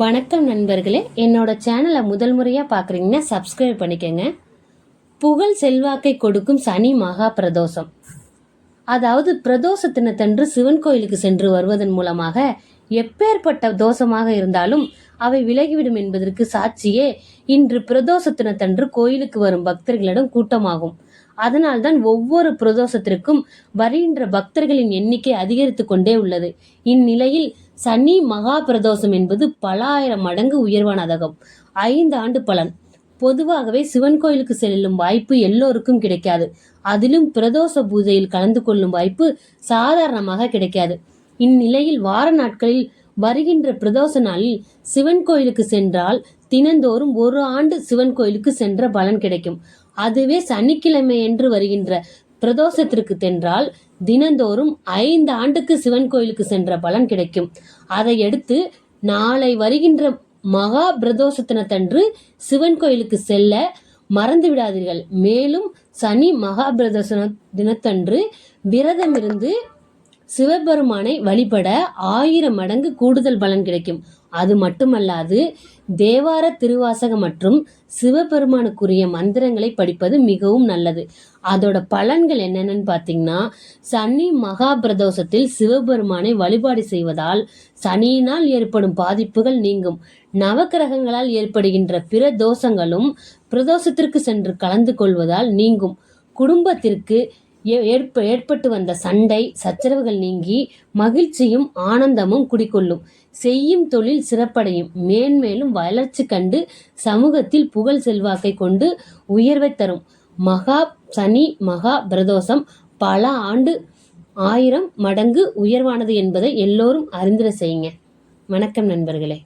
வணக்கம் நண்பர்களே, என்னோட சேனலை முதல் முறையாக பார்க்குறீங்கன்னா சப்ஸ்கிரைப் பண்ணிக்கோங்க. புகழ் செல்வாக்கை கொடுக்கும் சனி மகா பிரதோஷம். அதாவது பிரதோஷ தினத்தன்று சிவன் கோயிலுக்கு சென்று வருவதன் மூலமாக எப்பேற்பட்ட தோஷமாக இருந்தாலும் அவை விலகிவிடும் என்பதற்கு சாட்சியே இன்று பிரதோஷ தினத்தன்று கோயிலுக்கு வரும் பக்தர்களிடம் கூட்டமாகும். அதனால்தான் ஒவ்வொரு பிரதோஷத்திற்கும் வருகின்ற பக்தர்களின் எண்ணிக்கை அதிகரித்து கொண்டே உள்ளது. இந்நிலையில் சனி மகா பிரதோஷம் என்பது பல ஆயிரம் மடங்கு உயர்வானதாகும். 5 ஆண்டு பலன். பொதுவாகவே சிவன் கோயிலுக்கு செல்லும் வாய்ப்பு எல்லோருக்கும் கிடைக்காது. அதிலும் பிரதோஷ பூஜையில் கலந்து கொள்ளும் வாய்ப்பு சாதாரணமாக கிடைக்காது. இந்நிலையில் வார நாட்களில் வருகின்ற பிரதோஷ நாளில் சிவன் கோயிலுக்கு சென்றால் தினந்தோறும் 1 ஆண்டு சிவன் கோயிலுக்கு சென்ற பலன் கிடைக்கும். அதுவே சனிக்கிழமை என்று வருகின்ற பிரதோஷத்திற்கு சென்றால் தினந்தோறும் 5 ஆண்டுக்கு சிவன் கோயிலுக்கு சென்ற பலன் கிடைக்கும். அதையடுத்து நாளை வருகின்ற மகா பிரதோஷத்தினத்தன்று சிவன் கோயிலுக்கு செல்ல மறந்து விடாதீர்கள். மேலும் சனி மகா பிரதோஷ தினத்தன்று விரதமிருந்து சிவபெருமானை வழிபட 1000 மடங்கு கூடுதல் பலன் கிடைக்கும். அது மட்டுமல்லாது தேவார திருவாசகம் மற்றும் சிவபெருமானுக்குரிய மந்திரங்களை படிப்பது மிகவும் நல்லது. அதோட பலன்கள் என்னென்னு பார்த்தீங்கன்னா, சனி மகா பிரதோஷத்தில் சிவபெருமானை வழிபாடு செய்வதால் சனியினால் ஏற்படும் பாதிப்புகள் நீங்கும். நவக்கிரகங்களால் ஏற்படுகின்ற பிற தோஷங்களும் பிரதோஷத்திற்கு சென்று கலந்து கொள்வதால் நீங்கும். குடும்பத்திற்கு ஏற்பட்டு வந்த சண்டை சச்சரவுகள் நீங்கி மகிழ்ச்சியும் ஆனந்தமும் குடிக்கொள்ளும். செய்யும் தொழில் சிறப்படையும். மேன்மேலும் வளர்ச்சி கண்டு சமூகத்தில் புகழ் செல்வாக்கை கொண்டு உயர்வை தரும். சனி மகா பிரதோஷம் பல ஆண்டு 1000 மடங்கு உயர்வானது என்பதை எல்லோரும் அறிந்திட செய்யுங்க. வணக்கம் நண்பர்களே.